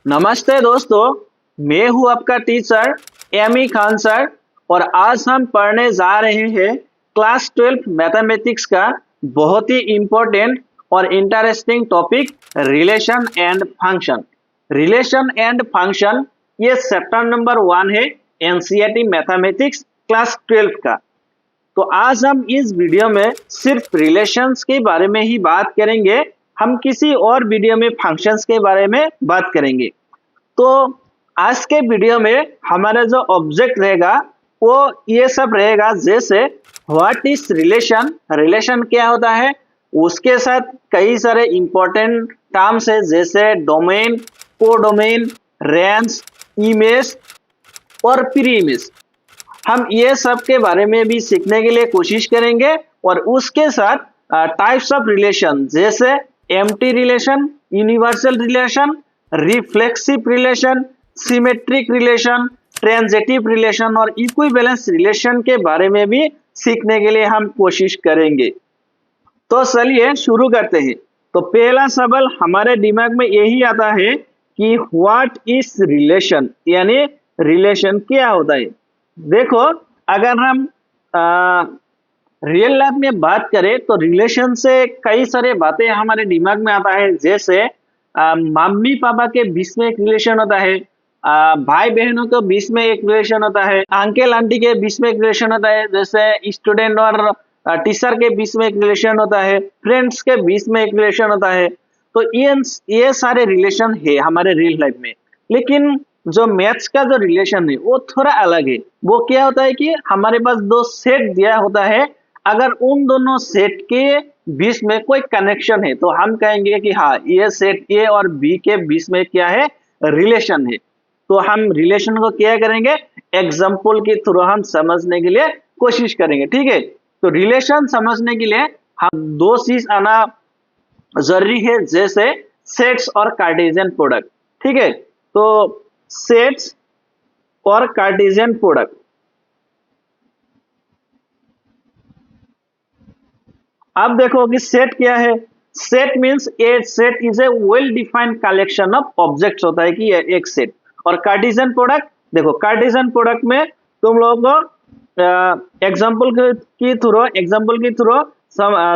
नमस्ते दोस्तों, मैं हूं आपका टीचर एमी खान सर। और आज हम पढ़ने जा रहे हैं क्लास 12 मैथमेटिक्स का बहुत ही इम्पोर्टेंट और interesting topic relation and function. Relation and function ये चैप्टर नंबर 1 है एनसीईआरटी मैथमेटिक्स क्लास 12 का। तो आज हम इस वीडियो में सिर्फ रिलेशंस के बारे में ही बात करेंगे। हम किसी और वीडियो में फंक्शंस के बारे में बात करेंगे। तो आज के वीडियो में हमारा जो ऑब्जेक्ट रहेगा वो ये सब रहेगा, जैसे व्हाट इज रिलेशन, रिलेशन क्या होता है, उसके साथ कई सारे इंपॉर्टेंट टर्म्स है जैसे डोमेन, कोडोमेन, रेंज, इमेज और प्री इमेज। हम ये सब के बारे में भी सीखने के लिए कोशिश करेंगे। और उसके साथ टाइप्स ऑफ रिलेशन जैसे empty relation, universal relation, reflexive relation, symmetric relation, transitive relation और इक्विवेलेंस रिलेशन के बारे में भी सीखने के लिए हम कोशिश करेंगे। तो चलिए शुरू करते हैं। तो पहला सवाल हमारे दिमाग में यही आता है कि व्हाट इज रिलेशन, यानी रिलेशन क्या होता है। देखो, अगर हम रियल लाइफ में बात करें तो रिलेशन से कई सारे बातें हमारे दिमाग में आता है, जैसे मम्मी पापा के बीच में एक रिलेशन होता है, भाई बहनों के बीच में एक रिलेशन होता है, अंकल आंटी के बीच में एक रिलेशन होता है, जैसे स्टूडेंट और टीचर के बीच में एक रिलेशन होता है, फ्रेंड्स के बीच में एक रिलेशन होता है। तो ये सारे रिलेशन है हमारे रियल लाइफ में। लेकिन जो मैथ्स का जो रिलेशन है वो थोड़ा अलग है। वो क्या होता है कि हमारे पास दो सेट दिया होता है, अगर उन दोनों सेट के बीच में कोई कनेक्शन है तो हम कहेंगे कि हाँ, ये सेट ए और बी के बीच में क्या है, रिलेशन है। तो हम रिलेशन को क्या करेंगे, एग्जाम्पल के थ्रू हम समझने के लिए कोशिश करेंगे। ठीक है, तो रिलेशन समझने के लिए हम दो चीज आना जरूरी है, जैसे सेट्स और कार्टेशियन प्रोडक्ट। ठीक है, तो सेट्स और कार्टेशियन प्रोडक्ट। अब देखो कि सेट क्या है। Set means A set is a well defined collection of objects होता है कि एक सेट। और कार्टेशियन प्रोडक्ट, देखो कार्टेशियन प्रोडक्ट में तुम लोगों को एग्जांपल के थ्रू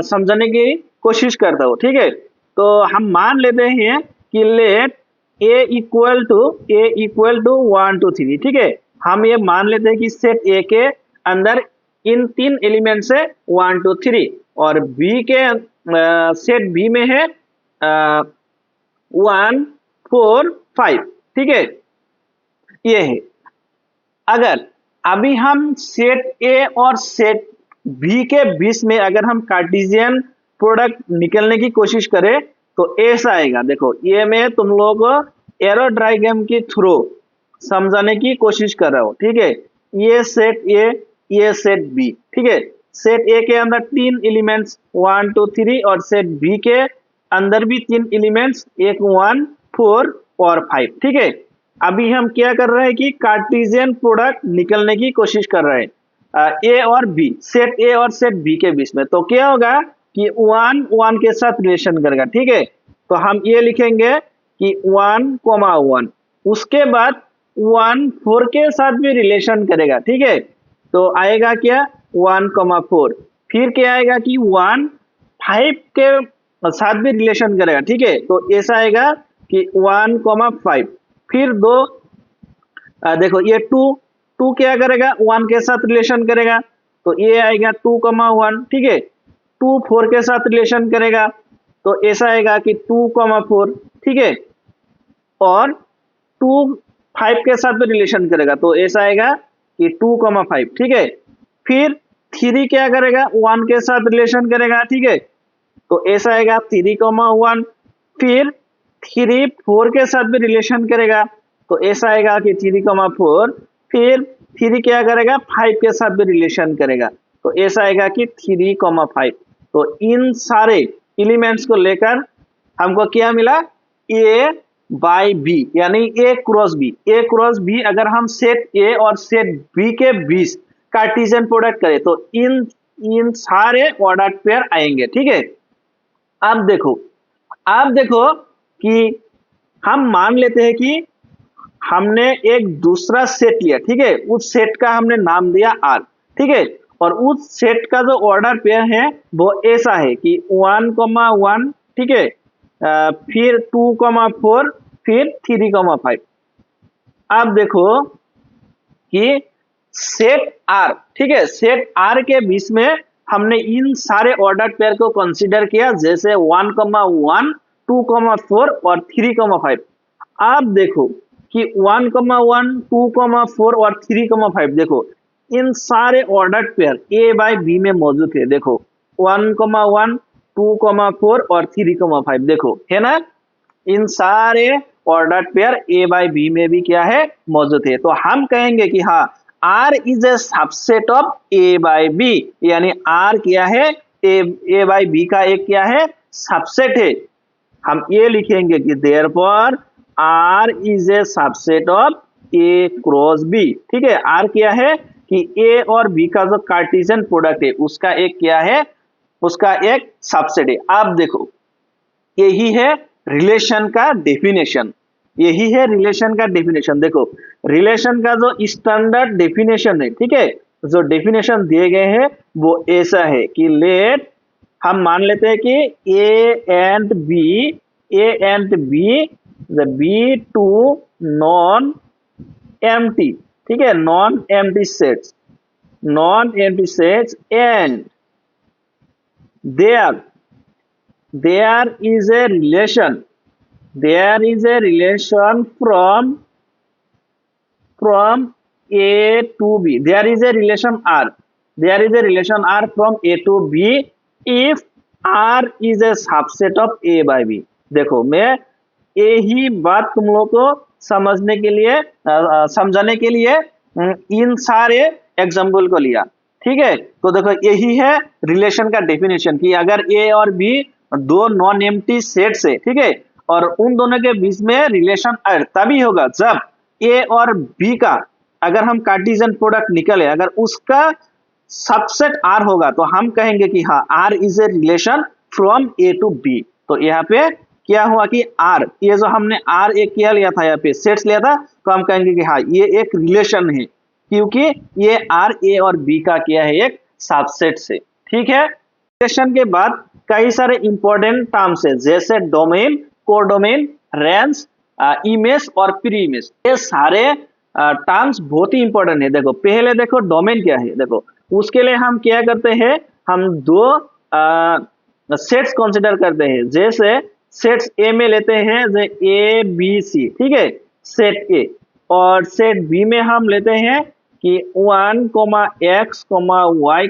समझने की कोशिश करता हूँ। ठीक है, तो हम मान लेते हैं कि लेट ए इक्वल टू 1 2 3। ठीक है, हम ये मान लेते हैं कि सेट ए के अंदर इन तीन एलिमेंट से 1 2 3 और बी के सेट बी में है 1 4 5। ठीक है, ये है। अगर अभी हम सेट ए और सेट बी के बीच में अगर हम कार्टेशियन प्रोडक्ट निकलने की कोशिश करें तो ऐसा आएगा। देखो, ये मैं तुम लोग को एरो डायग्राम के थ्रू समझाने की कोशिश कर रहा हूँ। ठीक है, ये सेट ए, ये सेट बी। ठीक है, सेट ए के अंदर तीन एलिमेंट्स 1 2 3 और सेट बी के अंदर भी तीन एलिमेंट्स, एक 1 4 और 5। ठीक है, अभी हम क्या कर रहे हैं कि कार्टेशियन प्रोडक्ट निकलने की कोशिश कर रहे हैं ए और बी, सेट ए और सेट बी के बीच में। तो क्या होगा कि 1 1 के साथ रिलेशन करेगा। ठीक है, तो हम ये लिखेंगे कि 1 1। उसके बाद 1 4 के साथ भी रिलेशन करेगा। ठीक है, तो आएगा क्या 1 4। फिर क्या आएगा कि 1 5 के साथ भी रिलेशन करेगा। ठीक है, तो ऐसा आएगा कि 1 5। फिर दो देखो, ये 2 क्या करेगा, 1 के साथ रिलेशन करेगा, तो ये आएगा 2 1। ठीक है, 2 4 के साथ रिलेशन करेगा तो ऐसा आएगा कि 2 4। ठीक है, और 2 5 के साथ भी रिलेशन करेगा तो ऐसा आएगा कि 2 5। ठीक है, फिर 3 क्या करेगा, 1 के साथ रिलेशन करेगा। ठीक है, तो ऐसा आएगा 3 1। फिर 3 4 के साथ भी रिलेशन करेगा तो ऐसा आएगा कि 3 4। फिर 3 क्या करेगा, 5 के साथ भी रिलेशन करेगा तो ऐसा आएगा कि 3 5। तो इन सारे एलिमेंट्स को लेकर हमको क्या मिला, ए बाई बी, यानी ए क्रॉस बी। ए क्रॉस बी अगर हम सेट ए और सेट बी के बीच कार्टेशियन प्रोडक्ट करें तो इन सारे ऑर्डर पेयर आएंगे। ठीक है, अब देखो कि हम मान लेते हैं कि हमने एक दूसरा सेट लिया, ठीक है, उस सेट का हमने नाम दिया आर, ठीक है, और उस सेट का जो ऑर्डर पेयर है वो ऐसा है कि 1,1, ठीक है, फिर 2,4, फिर 3,5। अब देखो कि सेट आर, ठीक है, सेट आर के बीच में हमने इन सारे ऑर्डर पेयर को कंसीडर किया, जैसे 1,1, 2,4 और 3,5। आप देखो कि 1,1, 2,4 और 3,5, देखो इन सारे order pair A by B में मौजूद है। देखो 1,1, 2,4 और 3,5, देखो है ना, इन सारे order pair A by B में भी क्या है, मौजूद है। तो हम कहेंगे कि हाँ, R is a subset of A by B, यानी आर क्या है, ए बाय बी का एक क्या है, सबसेट है। हम ये लिखेंगे कि therefore R is a subset of A cross B, ठीक है, आर क्या है कि ए और बी का जो कार्टेशियन प्रोडक्ट है उसका एक क्या है, उसका एक सबसेट है। आप देखो यही है रिलेशन का डेफिनेशन, यही है रिलेशन का डेफिनेशन। देखो रिलेशन का जो स्टैंडर्ड डेफिनेशन है, ठीक है, जो डेफिनेशन दिए गए हैं वो ऐसा है कि लेट, हम मान लेते हैं कि A and B be two non empty, ठीक है, non empty sets, and there there is a relation, there is a relation from a to b, there is a relation r, there is a relation r from a to b if r is a subset of a by b। देखो मैं यही बात तुम लोग को समझने के लिए समझाने के लिए इन सारे एग्जाम्पल को लिया, ठीक है। तो देखो यही है रिलेशन का डेफिनेशन कि अगर ए और बी दो नॉन एम्प्टी सेट्स है, ठीक है, और उन दोनों के बीच में रिलेशन तभी होगा जब ए और बी का अगर हम कार्टेशियन प्रोडक्ट निकले, अगर उसका सबसेट आर होगा तो हम कहेंगे कि हाँ, R is a relation from A to B. तो यहाँ पे क्या हुआ कि आर, ये जो हमने आर एक क्या लिया था, यहाँ पे सेट्स लिया था, तो हम कहेंगे कि हाँ ये एक रिलेशन है क्योंकि ये आर ए और बी का क्या है, एक सबसेट से, ठीक है। रिलेशन के बाद कई सारे इंपॉर्टेंट टर्म्स है, जैसे डोमेन, कोडोमेन, रेंज, इमेज और प्री इमेज। ये सारे टर्म्स बहुत ही इंपॉर्टेंट है। देखो पहले देखो डोमेन क्या है, देखो उसके लिए हम क्या करते हैं, हम दो सेट्स कंसीडर करते हैं, जैसे सेट्स ए में लेते हैं ए बी सी, ठीक है, सेट ए, और सेट बी में हम लेते हैं कि 1,x, y,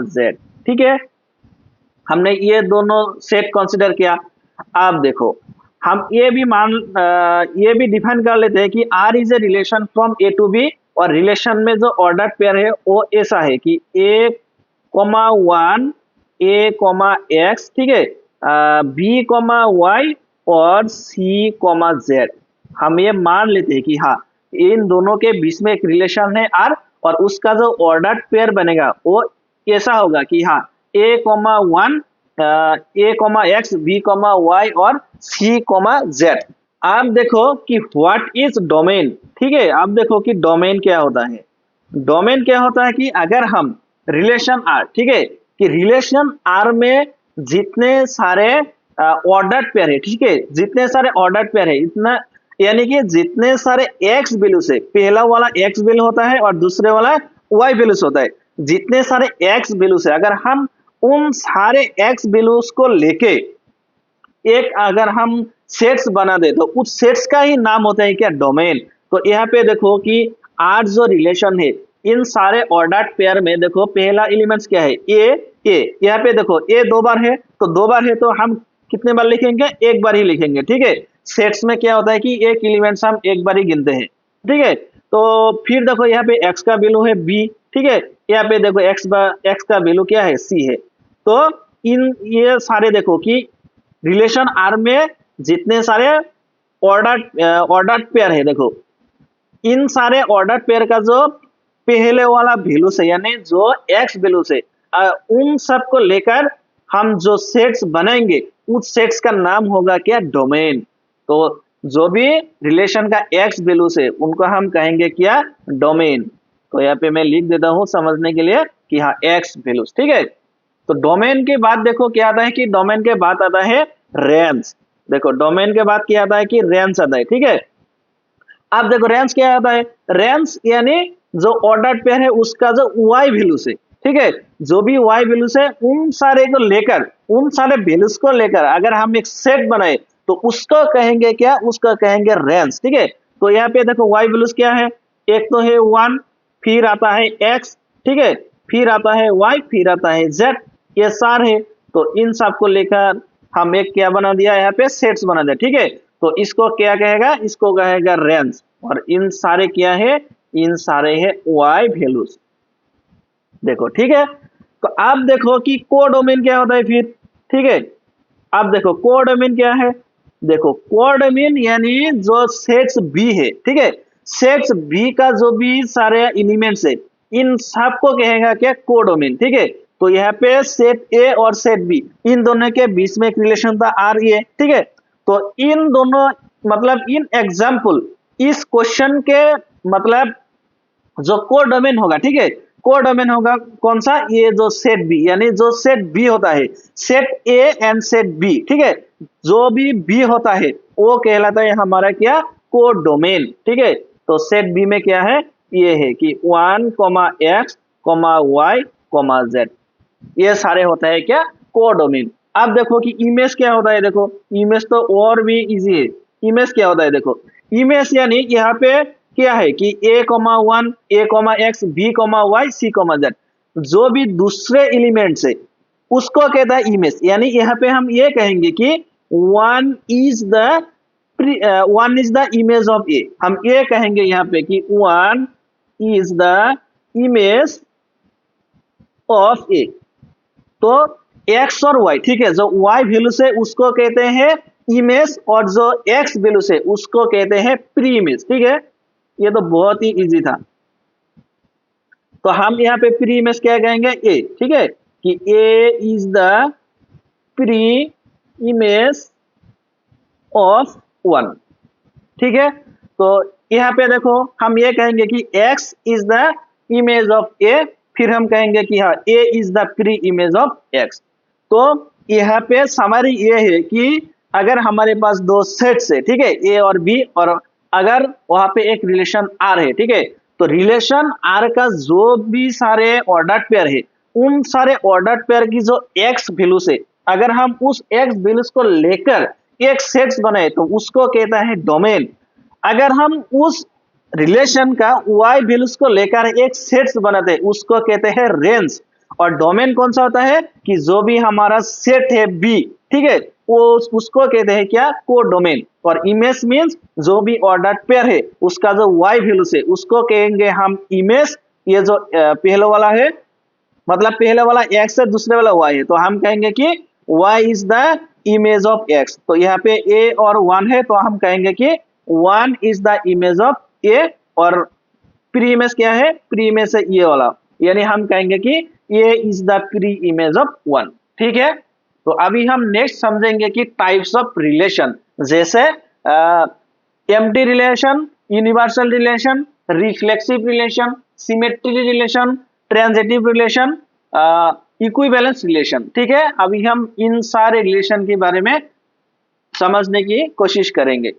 z, ठीक है, हमने ये दोनों सेट कंसीडर किया। अब देखो हम ये भी डिफाइन कर लेते हैं कि R is a relation from A to B, और रिलेशन में जो ऑर्डर पेयर है वो ऐसा है कि a, 1, a, x, ठीक है, b, y और c, z। हम ये मान लेते हैं कि हाँ इन दोनों के बीच में एक रिलेशन है r, और उसका जो ऑर्डर पेयर बनेगा वो ऐसा होगा कि हाँ a, 1, a, x, b, y और c, z। आप देखो कि व्हाट इज डोमेन, ठीक है, आप देखो कि डोमेन क्या होता है। डोमेन क्या होता है कि अगर हम रिलेशन आर, ठीक है, कि रिलेशन आर में जितने सारे ऑर्डर पेयर है, ठीक है, जितने सारे ऑर्डर पेयर है, इतना यानी कि जितने सारे एक्स वैल्यू से, पहला वाला एक्स वैल्यू होता है और दूसरे वाला वाई वैल्यूज होता है, जितने सारे एक्स वैल्यू से अगर हम उन सारे एक्स वैल्यूज को लेके एक अगर हम सेट्स बना दे तो उस सेट्स का ही नाम होता है क्या, डोमेन। तो यहाँ पे देखो कि आर जो रिलेशन है इन सारे ऑर्डर पेयर में, देखो पहला एलिमेंट्स क्या है, ए, यहाँ पे देखो ए दो बार है, तो दो बार है तो हम कितने बार लिखेंगे, एक बार ही लिखेंगे, ठीक है। सेट्स में क्या होता है कि एक एलिमेंट्स हम एक बार ही गिनते हैं, ठीक है। तो फिर देखो यहाँ पे एक्स का वैल्यू है बी, ठीक है, यहाँ पे देखो एक्स का वैल्यू क्या है, सी है। तो इन ये सारे देखो कि रिलेशन आर में जितने सारे ऑर्डर पेयर है, देखो इन सारे ऑर्डर पेयर का जो पहले वाला वैल्यू से, यानी जो एक्स वैल्यू से, उन सब को लेकर हम जो सेट्स बनाएंगे उस सेट्स का नाम होगा क्या, डोमेन। तो जो भी रिलेशन का एक्स वैल्यू से उनको हम कहेंगे क्या, डोमेन। तो यहाँ पे मैं लिख देता हूँ समझने के लिए कि हाँ एक्स वैल्यूज, ठीक है। तो डोमेन के बाद देखो क्या आता है कि डोमेन के बाद आता है रेंज। देखो डोमेन के बाद क्या आता है कि रेंज आता है, ठीक है। अब देखो रेंज क्या आता है, रेंज यानी जो ऑर्डर पेयर है उसका जो वाई वैल्यू से, ठीक है, जो भी वाई वैल्यू से उन सारे को लेकर, उन सारे वैल्यूज को लेकर अगर हम एक सेट बनाए तो उसको कहेंगे क्या, उसको कहेंगे रेंज, ठीक है। तो यहाँ पे देखो वाई वैल्यूज क्या है, एक तो है 1, फिर आता है x, ठीक है, फिर आता है y, फिर आता है z, ये सार है। तो इन सब को लेकर हम एक क्या बना दिया, यहाँ पे सेट्स बना दिया, ठीक है। तो इसको क्या कहेगा, इसको कहेगा रेंज। और इन सारे क्या है, इन सारे है y वैल्यूज। देखो ठीक है। तो अब देखो कि कोडोमेन क्या होता है फिर, ठीक है। अब देखो कोडोमेन क्या है, देखो कोडोमेन यानी जो सेट्स बी है, ठीक है, सेट्स बी का जो भी सारे एलिमेंट्स है इन सबको कहेगा क्या, कोडोमेन, ठीक है। तो यहाँ पे सेट ए और सेट बी इन दोनों के बीच में एक रिलेशन था आर ए, ठीक है। तो इन दोनों मतलब इन एग्जाम्पल इस क्वेश्चन के मतलब जो कोडोमेन होगा, ठीक है, कोडोमेन होगा कौन सा, ये जो सेट बी यानी जो सेट बी होता है, set A and set B, ठीक है, जो भी बी होता है वो कहलाता है हमारा क्या, कोडोमेन, ठीक है। तो सेट बी में क्या है, ये है कि 1, x, y, z, ये सारे होता है क्या, कोडोमेन। अब देखो कि इमेज क्या होता है, देखो इमेज तो और भी इजी है। इमेज क्या होता है, देखो इमेज यानी यहाँ पे क्या है कि a,1, a,x, b,y, c,z, जो भी दूसरे एलिमेंट्स है उसको कहता है इमेज। यानी यहाँ पे हम ये कहेंगे कि one is the image of A, हम ये कहेंगे यहाँ पे कि one is the image of A. तो x और y, ठीक है, जो y वैल्यू से उसको कहते हैं इमेज और जो x वैल्यू से उसको कहते हैं प्री इमेज, ठीक है। ये तो बहुत ही इजी था। तो हम यहाँ पे प्री इमेज क्या कहेंगे, ए, ठीक है, कि A is the pre image of 1, ठीक है। तो यहाँ पे देखो हम ये कहेंगे कि x is the image of A, फिर हम कहेंगे कि हाँ a is the pre image of x। तो यहाँ पे समरी ये है कि अगर हमारे पास दो सेट्स है, ठीक है, a और b, और अगर वहां पे एक रिलेशन r है, ठीक है, तो रिलेशन r का जो भी सारे ऑर्डर पेयर है उन सारे ऑर्डर पेयर की जो x वैल्यू से अगर हम उस x वैल्यूज को लेकर एक सेट्स बनाए तो उसको कहता है डोमेन। अगर हम उस रिलेशन का y वैल्यूज को लेकर एक सेट्स बनाते हैं उसको कहते हैं रेंज। और डोमेन कौन सा होता है कि जो भी हमारा सेट है b, ठीक है, वो उसको कहते हैं क्या, कोडोमेन। और इमेज मींस जो भी ऑर्डर पेयर है उसका जो y वैल्यू से उसको कहेंगे हम इमेज। ये जो पहले वाला है मतलब पहले वाला x है, दूसरे वाला y है, तो हम कहेंगे कि y is the image of x। तो यहाँ पे a और 1 है तो हम कहेंगे कि 1 is the image of a। और प्री इमेज क्या है, प्री इमेज है ये वाला, यानी हम कहेंगे कि a is the pre image of 1, ठीक है। तो अभी हम नेक्स्ट समझेंगे कि टाइप्स ऑफ रिलेशन, जैसे empty relation, universal relation, reflexive relation, symmetry relation, transitive relation, equivalence relation, ठीक है। अभी हम इन सारे रिलेशन के बारे में समझने की कोशिश करेंगे।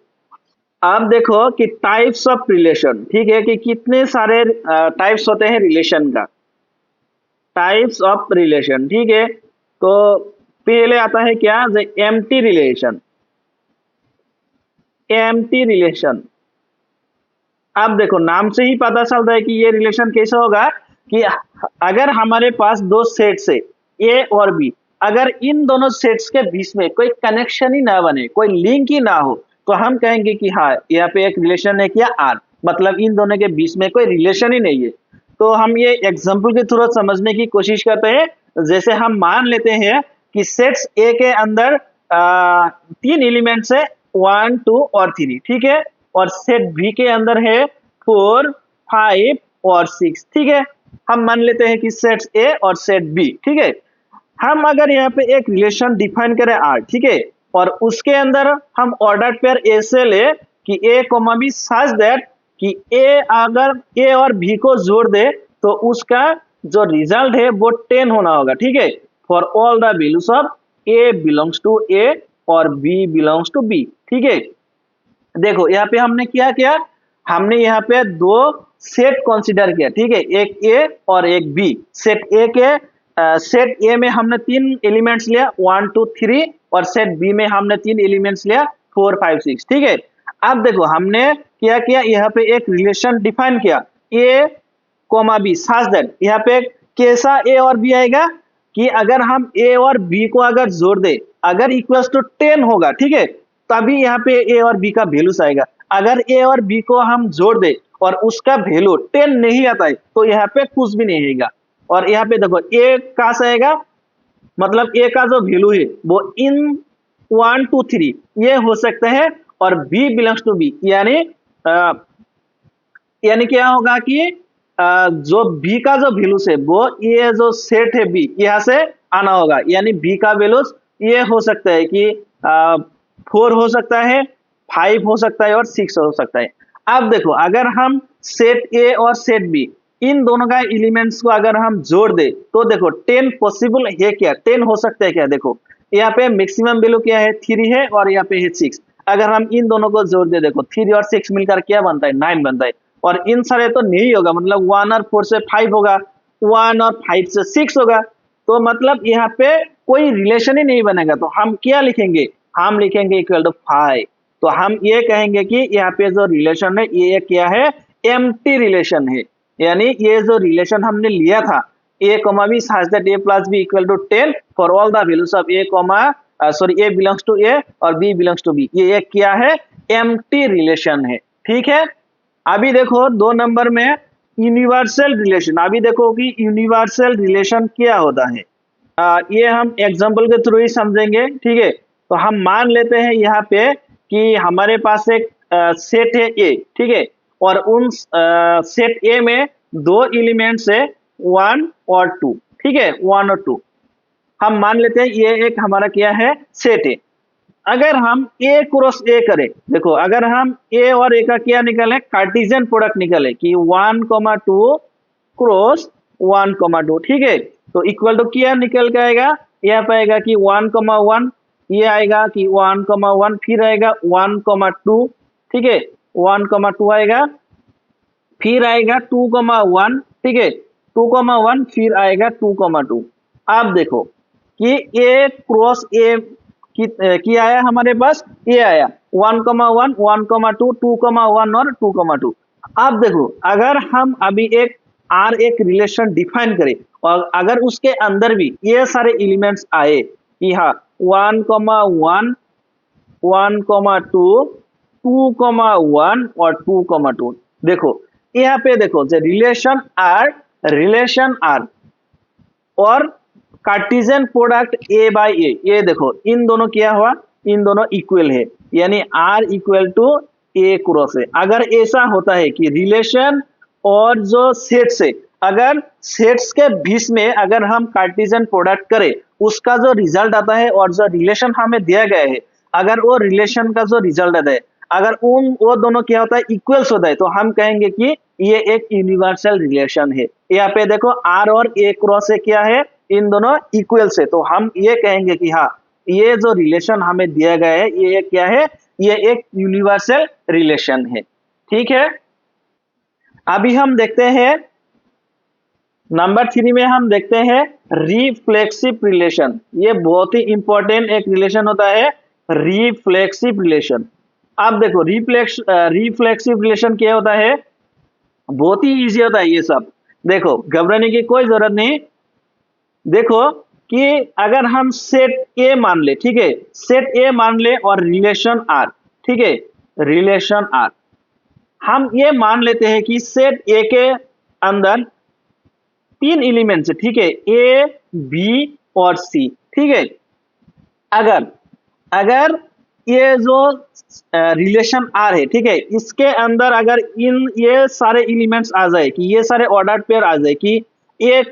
आप देखो कि टाइप्स ऑफ रिलेशन, ठीक है, कि कितने सारे टाइप्स होते हैं रिलेशन का, टाइप्स ऑफ रिलेशन, ठीक है। तो पहले आता है क्या, एम्प्टी रिलेशन। एम्प्टी रिलेशन, अब देखो नाम से ही पता चलता है कि ये रिलेशन कैसा होगा कि अगर हमारे पास दो सेट्स है ए और बी, अगर इन दोनों सेट्स के बीच में कोई कनेक्शन ही ना बने, कोई लिंक ही ना हो, तो हम कहेंगे कि हाँ यहाँ पे एक रिलेशन है क्या, आर, मतलब इन दोनों के बीच में कोई रिलेशन ही नहीं है। तो हम ये एग्जाम्पल के थ्रू समझने की कोशिश करते हैं। जैसे हम मान लेते हैं कि सेट्स ए के अंदर 3 एलिमेंट्स है, 1, 2 और 3, ठीक है, और सेट बी के अंदर है 4, 5 और 6, ठीक है। हम मान लेते हैं कि सेट्स ए और सेट बी, ठीक है। हम अगर यहाँ पे एक रिलेशन डिफाइन करें आर, ठीक है, और उसके अंदर हम ऑर्डर पेयर ए से ले कि ए कोमा बी सच दैट कि ए अगर ए और बी को जोड़ दे तो उसका जो रिजल्ट है वो 10 होना होगा, ठीक है, for all the values of A belongs to A और बी बिलोंग्स टू बी, ठीक है। देखो यहाँ पे हमने क्या किया, हमने यहाँ पे दो सेट कंसीडर किया, ठीक है, एक ए और एक बी। सेट ए के सेट ए में हमने 3 एलिमेंट्स लिया 1 2 3 और सेट बी में हमने 3 एलिमेंट्स लिया 4 5 6, ठीक है। अब देखो हमने क्या किया, यहाँ पे एक रिलेशन डिफाइन किया ए कोमा बी सच दैट, यहाँ पे कैसा ए और बी आएगा कि अगर हम ए और बी को अगर जोड़ दे अगर इक्वल्स टू 10 होगा, ठीक है, तभी यहाँ पे ए और बी का वैल्यूज आएगा। अगर ए और बी को हम जोड़ दे और उसका वैल्यू 10 नहीं आता है तो यहाँ पे कुछ भी नहीं आएगा। और यहाँ पे देखो ए कहां से आएगा, मतलब ए का जो वैल्यू है वो इन 1 2 3 ये हो सकता है और बी बिलोंग्स टू बी, यानी क्या होगा कि जो बी का जो वैल्यूज है वो ये जो सेट है बी यहाँ से आना होगा, यानी बी का वैल्यूज ये हो सकता है कि 4 हो सकता है, 5 हो सकता है और 6 हो सकता है। अब देखो अगर हम सेट ए और सेट बी इन दोनों का एलिमेंट्स को अगर हम जोड़ दे तो देखो 10 पॉसिबल है क्या, 10 हो सकता है क्या। देखो यहाँ पे मैक्सिमम वैल्यू क्या है 3 है और यहाँ पे है 6। अगर हम इन दोनों को जोड़ दे देखो 3 और 6 मिलकर क्या बनता है 9 बनता है। और इन सारे तो नहीं होगा, मतलब 1 और 4 से 5 होगा, 1 और 5 से 6 होगा, तो मतलब यहाँ पे कोई रिलेशन ही नहीं बनेगा। तो हम क्या लिखेंगे, हम लिखेंगे इक्वल टू 5। तो हम ये कहेंगे कि यहाँ पे जो रिलेशन है ये क्या है, एम्प्टी रिलेशन है। यानी ये जो रिलेशन हमने लिया था A comma B such that A plus B equal to 10 for all the values of A comma A belongs to A और बी बिलोंग्स टू बी, ये क्या है, एम्प्टी रिलेशन है, ठीक है। अभी देखो 2 नंबर में यूनिवर्सल रिलेशन। अभी देखो कि यूनिवर्सल रिलेशन क्या होता है, ये हम एग्जांपल के थ्रू ही समझेंगे, ठीक है। तो हम मान लेते हैं यहाँ पे कि हमारे पास एक सेट है ए, ठीक है, और उन सेट ए में 2 एलिमेंट्स है 1 और 2, ठीक है, 1 और 2। हम मान लेते हैं ये एक हमारा क्या है सेट है। अगर हम ए क्रॉस ए करें, देखो अगर हम ए और ए का क्या निकाले, कार्टेशियन प्रोडक्ट निकाले कि 1 2 क्रॉस 1 2, ठीक है, तो इक्वल टू क्या निकल के आएगा, यह पाएगा कि 1 1, ये आएगा कि 1 1, फिर आएगा 1 2, ठीक है, 1 2 आएगा, फिर आएगा 2 1, ठीक है, 2 1, फिर आएगा 2 2। अब देखो कि ए क्रॉस ए की आया हमारे पास, ये आया 1 1 1 2 2 1 और 2 2। अब देखो अगर हम अभी एक रिलेशन डिफाइन करें और अगर उसके अंदर भी ये सारे एलिमेंट्स आए कि हाँ 1 1 1 2 2 1 और 2 2, देखो यहाँ पे देखो जो रिलेशन आर और कार्टेशियन प्रोडक्ट ए बाई ए, ये देखो इन दोनों क्या हुआ, इन दोनों इक्वल है, यानी R equal to A cross है। अगर ऐसा होता है कि रिलेशन और जो सेट्स है, अगर सेट्स के बीच में अगर हम कार्टेशियन प्रोडक्ट करें उसका जो रिजल्ट आता है और जो रिलेशन हमें दिया गया है, अगर वो रिलेशन का जो रिजल्ट आता है अगर वो दोनों क्या होता है इक्वल्स होता है, तो हम कहेंगे कि ये एक यूनिवर्सल रिलेशन है। यहाँ पे देखो आर और ए क्रॉस से क्या है, इन दोनों इक्वल्स है, तो हम ये कहेंगे कि हाँ ये जो रिलेशन हमें दिया गया है ये क्या है, ये एक यूनिवर्सल रिलेशन है, ठीक है। अभी हम देखते हैं नंबर 3 में हम देखते हैं रिफ्लेक्सिव रिलेशन। ये बहुत ही इंपॉर्टेंट एक रिलेशन होता है, रिफ्लेक्सिव रिलेशन। अब देखो रिफ्लेक्सिव रिलेशन क्या होता है, बहुत ही इजी होता है ये सब, देखो घबराने की कोई जरूरत नहीं। देखो कि अगर हम सेट ए मान ले, ठीक है, सेट ए मान ले और रिलेशन आर, ठीक है, रिलेशन आर हम ये मान लेते हैं कि सेट ए के अंदर 3 एलिमेंट्स है, ठीक है, ए बी और सी, ठीक है। अगर ये जो रिलेशन आर है, ठीक है, इसके अंदर अगर ये सारे एलिमेंट्स आ जाए कि ये सारे ऑर्डर पेयर आ जाए कि ये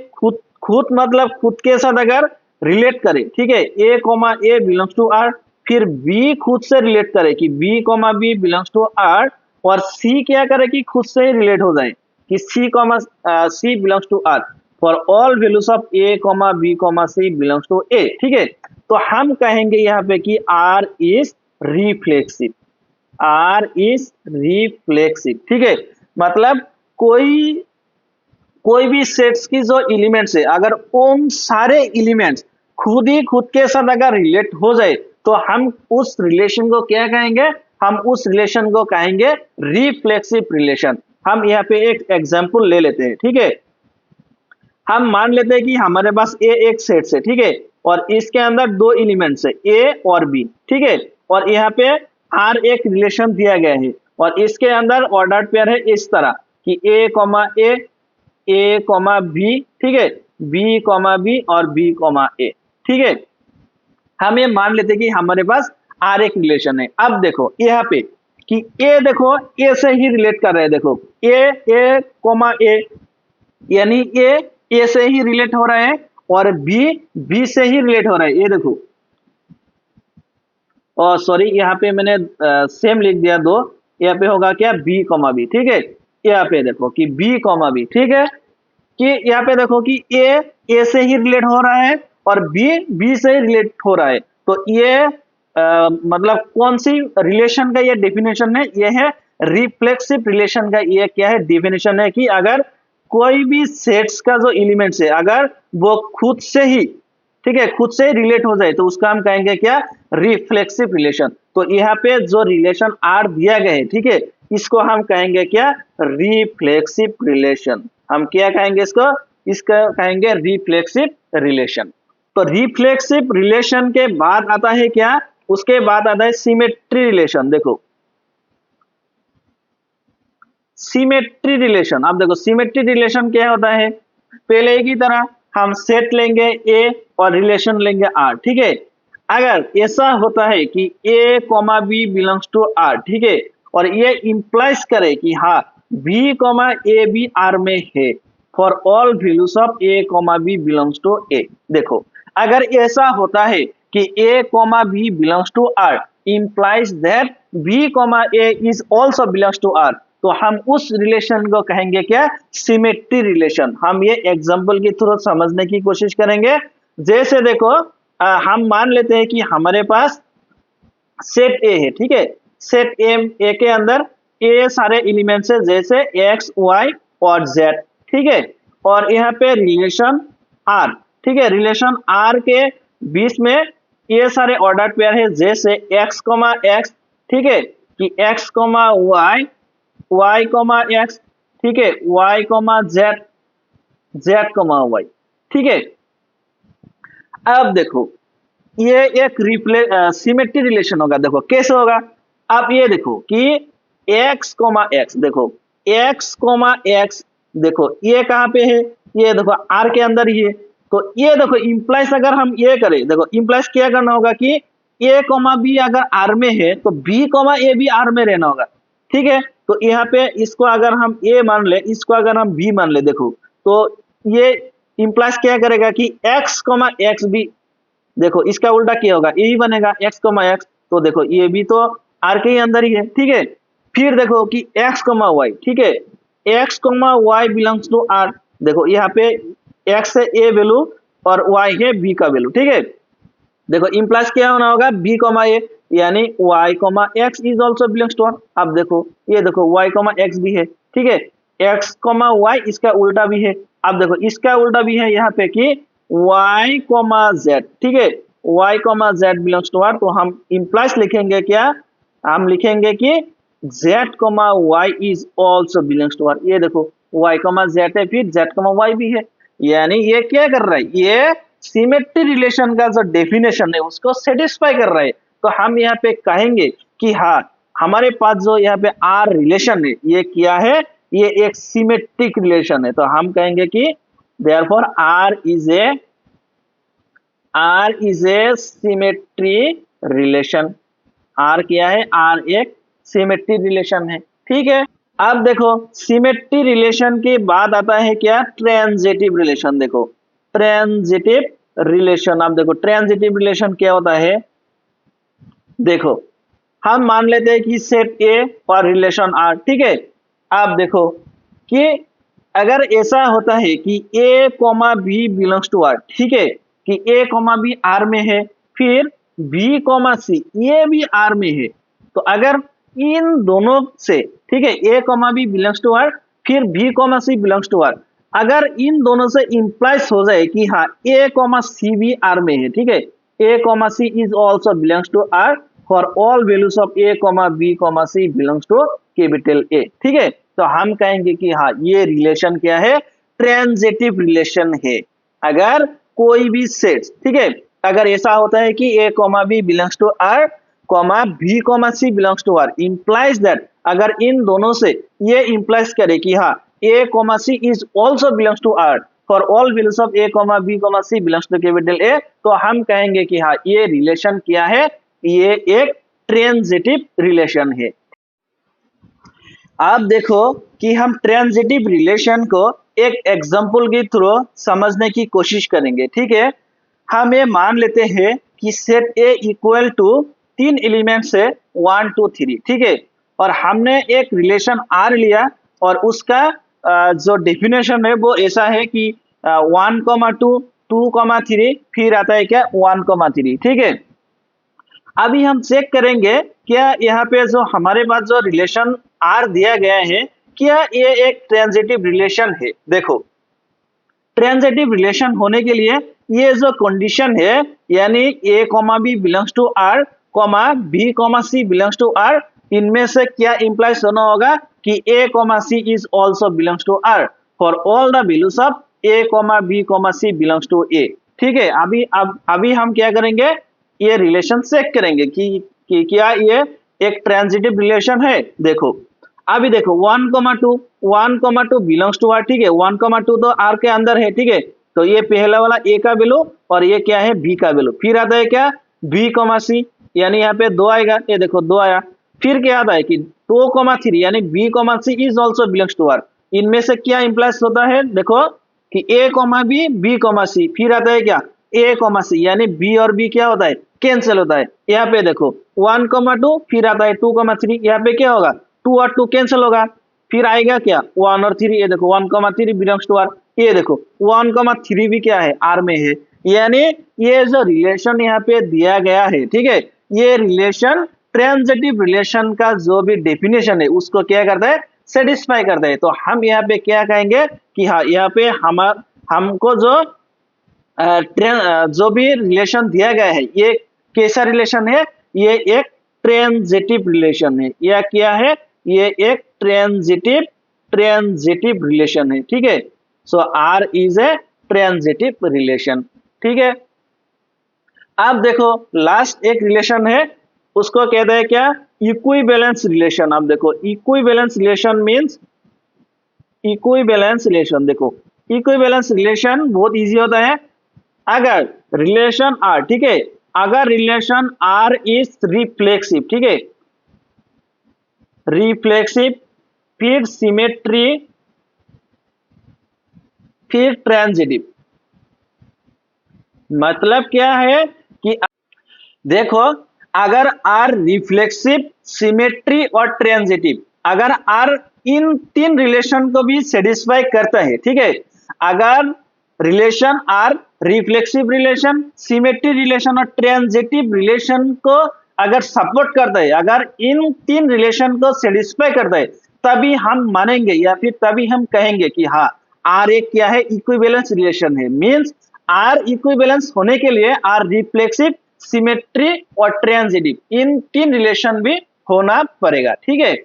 खुद मतलब खुद के साथ अगर रिलेट करे, ठीक है, ए बिलोंग्स टू आर, फिर बी खुद से रिलेट करे कि B comma B belongs to R, और सी क्या करे कि खुद से ही रिलेट हो जाए कि C belongs to R for all values of A comma B comma C belongs to A. ठीक है, तो हम कहेंगे यहाँ पे कि R is reflexive, R is reflexive. ठीक है, मतलब कोई भी सेट्स की जो एलिमेंट्स है, अगर उन सारे एलिमेंट्स खुद ही खुद के साथ अगर रिलेट हो जाए तो हम उस रिलेशन को क्या कहेंगे, हम उस रिलेशन को कहेंगे रिफ्लेक्सिव रिलेशन। हम यहाँ पे एक एग्जांपल ले लेते हैं। ठीक है, हम मान लेते हैं कि हमारे पास ए एक सेट है। ठीक है, और इसके अंदर दो एलिमेंट्स है ए और बी। ठीक है, और यहाँ पे आर एक रिलेशन दिया गया है और इसके अंदर ऑर्डर पेयर है इस तरह कि ए कॉमा बी। ठीक है, बी कॉमा बी और बी कॉमा ए। ठीक है, हम ये मान लेते हैं कि हमारे पास आर एक रिलेशन है। अब देखो यहाँ पे कि ए देखो ए से ही रिलेट कर रहे हैं। देखो ए कॉमा ए, यानी ए से ही रिलेट हो रहा है और बी से ही रिलेट हो रहा है। ये देखो, और सॉरी यहाँ पे मैंने सेम लिख दिया दो, यहाँ पे होगा क्या बी कॉमा बी। ठीक है, यहाँ पे देखो कि बी कॉमा बी। ठीक है, कि यहाँ पे देखो कि ए से ही रिलेट हो रहा है और बी से ही रिलेट हो रहा है। तो ये मतलब कौन सी रिलेशन का ये डेफिनेशन है, ये है रिफ्लेक्सिव रिलेशन का। ये क्या है, डेफिनेशन है कि अगर कोई भी सेट्स का जो एलिमेंट्स है अगर वो खुद से ही, ठीक है, खुद से ही रिलेट हो जाए तो उसका हम कहेंगे क्या, रिफ्लेक्सिव रिलेशन। तो यहाँ पे जो रिलेशन आर दिया गया है, ठीक है, इसको हम कहेंगे क्या, रिफ्लेक्सिव रिलेशन। हम क्या कहेंगे इसको, इसका कहेंगे रिफ्लेक्सिव रिलेशन। तो रिफ्लेक्सिव रिलेशन के बाद आता है क्या, उसके बाद आता है सिमेट्री रिलेशन। देखो सिमेट्री रिलेशन, अब देखो सिमेट्री रिलेशन क्या होता है, पहले की तरह हम सेट लेंगे ए और रिलेशन लेंगे आर। ठीक है, अगर ऐसा होता है कि A comma B belongs to R, ठीक है, और ये इंप्लाइज करे कि हाँ B comma A B R में है for all values of A comma B belongs to A. देखो अगर ऐसा होता है कि A comma B belongs to R implies that B comma A is also belongs to R, तो हम उस रिलेशन को कहेंगे क्या, सिमेट्री रिलेशन। हम ये एग्जांपल के थ्रू समझने की कोशिश करेंगे। जैसे देखो हम मान लेते हैं कि हमारे पास सेट ए है। ठीक है, सेट ए के अंदर ए सारे एलिमेंट्स है, जैसे एक्स वाई और जेड। ठीक है, और यहाँ पे रिलेशन आर, ठीक है, रिलेशन आर के बीच में ये सारे ऑर्डर पेयर है, जैसे एक्स कॉमा एक्स, ठीक है, कि X comma Y, Y comma X, ठीक है, Y comma Z, Z comma Y. ठीक है, अब देखो ये एक सिमेट्री रिलेशन होगा। देखो कैसे होगा, अब ये देखो कि एक्स कॉमा एक्स, देखो एक्स कॉमा एक्स, देखो ये कहाँ पे है, ये देखो आर के अंदर ही है। तो ये देखो इंप्लाइज अगर हम ये करें, देखो इंप्लाइज क्या करना होगा कि ए कॉमा बी अगर आर में है तो बी कॉमा ए भी आर में रहना होगा। ठीक है, तो यहाँ पे इसको अगर हम ए मान ले, इसको अगर हम बी मान ले, देखो तो ये इंप्लाइज क्या करेगा कि एक्स कॉमा एक्स भी, देखो इसका उल्टा क्या होगा, यही बनेगा एक्स कॉमा एक्स। तो देखो ये भी तो आर के ही अंदर ही है। ठीक है, फिर देखो कि एक्स कॉमा वाई, ठीक है, X comma Y belongs to R. देखो यहाँ पे एक्स है ए वैल्यू और वाई है बी का वैल्यू। ठीक है, देखो इंप्लाइज क्या होना होगा, बी कॉमा ए, यानी Y comma X is also belongs to R. अब देखो ये देखो वाई कॉमा एक्स भी है। ठीक है, एक्स कॉमा वाई इसका उल्टा भी है। अब देखो इसका उल्टा भी है यहाँ पे कि y कॉमा जेड, ठीक है, y comma Z belongs to R. तो हम इंप्लाइज लिखेंगे क्या, हम लिखेंगे कि z comma y is also belongs to R. ये देखो y कॉमा जेड है, फिर z कॉमा y भी है, यानी ये क्या कर रहा है, ये सिमेट्री रिलेशन का जो डेफिनेशन है उसको सेटिस्फाई कर रहा है। तो हम यहाँ पे कहेंगे कि हाँ हमारे पास जो यहाँ पे आर रिलेशन है ये क्या है, ये एक सिमेट्रिक रिलेशन है। तो हम कहेंगे कि therefore R is a symmetry relation। R क्या है, R एक सिमेट्री रिलेशन है। ठीक है, अब देखो सिमेट्री रिलेशन के बाद आता है क्या, ट्रांजिटिव रिलेशन। देखो ट्रांजिटिव रिलेशन, अब देखो ट्रांजिटिव रिलेशन क्या होता है, देखो हम मान लेते हैं कि सेट ए और रिलेशन आर, ठीक है। आप देखो कि अगर ऐसा होता है कि A comma B belongs to R, ठीक है, कि ए कॉमा बी आर में है, फिर बी कॉमा सी ये भी आर में है, तो अगर इन दोनों से, ठीक है, A comma B belongs to R, फिर B comma C belongs to R, अगर इन दोनों से इंप्लाइज हो जाए कि हाँ ए कॉमा सी भी आर में है, ठीक है, A comma C is also belongs to R for all values of A comma B comma C belongs to capital A, ठीक है, तो हम कहेंगे कि हाँ ये रिलेशन क्या है, ट्रांजिटिव रिलेशन है। अगर कोई भी सेट, ठीक है, अगर ऐसा होता है कि A comma B belongs to R comma B comma C belongs to R, implies that अगर इन दोनों से ये इंप्लाइज करे कि हाँ A comma C is also belongs to R for all values of A comma B comma C belongs to capital A, तो हम कहेंगे कि हाँ ये रिलेशन क्या है, ये एक ट्रांजिटिव रिलेशन है। आप देखो कि हम ट्रांजिटिव रिलेशन को एक एग्जांपल के थ्रू समझने की कोशिश करेंगे, ठीक है। हम ये मान लेते हैं कि set A equal to 3 element से 1 2 3, ठीक है, और हमने एक रिलेशन आर लिया और उसका जो डेफिनेशन है वो ऐसा है कि 1 2 2 3, फिर आता है क्या 1 3, ठीक है। अभी हम चेक करेंगे क्या यहाँ पे जो हमारे पास जो रिलेशन आर दिया गया है क्या ये एक ट्रांजिटिव रिलेशन है। देखो ट्रांजिटिव रिलेशन होने के लिए ये जो कंडीशन है यानी A comma B belongs to R comma B comma C belongs to R, इनमें से क्या इंप्लाइज होना होगा कि A comma C is also belongs to R for all the values of A comma B comma C belongs to A, ठीक है। अभी हम क्या करेंगे, ये रिलेशन चेक करेंगे कि क्या ये एक ट्रांजिटिव रिलेशन है। देखो अभी देखो 1 2 बिलोंग्स टू आर, ठीक है, 1 2 तो आर के अंदर है, ठीक है, तो ये पहला वाला ए का वैल्यू और ये क्या है बी का वैल्यू, फिर आता है क्या बी कॉमा सी यानी यहाँ पे 2 आएगा, ये देखो 2 आया, फिर क्या आता है कि 2 3 यानी B comma C is also belongs to R, इनमें से क्या इंप्लाइज होता है देखो कि A comma B comma C, फिर आता है क्या ए कॉमा सी यानी बी और बी क्या होता है कैंसिल होता है, यहाँ पे देखो 1 2 फिर आता है 2 3, यहाँ पे क्या होगा 2 और 2 कैंसिल होगा, फिर आएगा क्या 1 और 3, ये देखो 1 3 बिलोंग्स टू आर, ये देखो 1 3 भी क्या है आर में है, यानी ये जो रिलेशन यहाँ पे दिया गया है, ठीक है, ये रिलेशन ट्रांजिटिव रिलेशन का जो भी डेफिनेशन है उसको क्या करता है सेटिस्फाई करता है। तो हम यहाँ पे क्या कहेंगे कि हाँ यहाँ पे हमको जो भी रिलेशन दिया गया है ये कैसा रिलेशन है, ये एक ट्रांजिटिव रिलेशन है, यह क्या है ये एक ट्रांजिटिव रिलेशन है, ठीक है। So R is a transitive relation, ठीक है। अब देखो लास्ट एक रिलेशन है उसको कहते हैं क्या इक्विवेलेंस रिलेशन। अब देखो equivalence relation means equivalence relation, देखो इक्विवेलेंस रिलेशन बहुत इजी होता है। अगर रिलेशन आर, ठीक है, अगर रिलेशन आर इज रिफ्लेक्सिव, ठीक है, रिफ्लेक्सिव फिर सिमेट्री फिर ट्रांजिटिव, मतलब क्या है कि देखो अगर आर रिफ्लेक्सिव सिमेट्री और ट्रांजिटिव, अगर आर इन 3 रिलेशन को भी सेटिस्फाई करता है, ठीक है, अगर relation R reflexive relation symmetry relation और ट्रांजिटिव रिलेशन को अगर सपोर्ट करता है, अगर इन 3 रिलेशन को सेटिस्फाई करता है, तभी हम मानेंगे या फिर तभी हम कहेंगे कि हाँ आर एक क्या है इक्विवेलेंस रिलेशन है। मींस आर इक्विवेलेंस होने के लिए आर रिफ्लेक्सिव सिमेट्री और ट्रांजिटिव इन 3 रिलेशन भी होना पड़ेगा, ठीक है।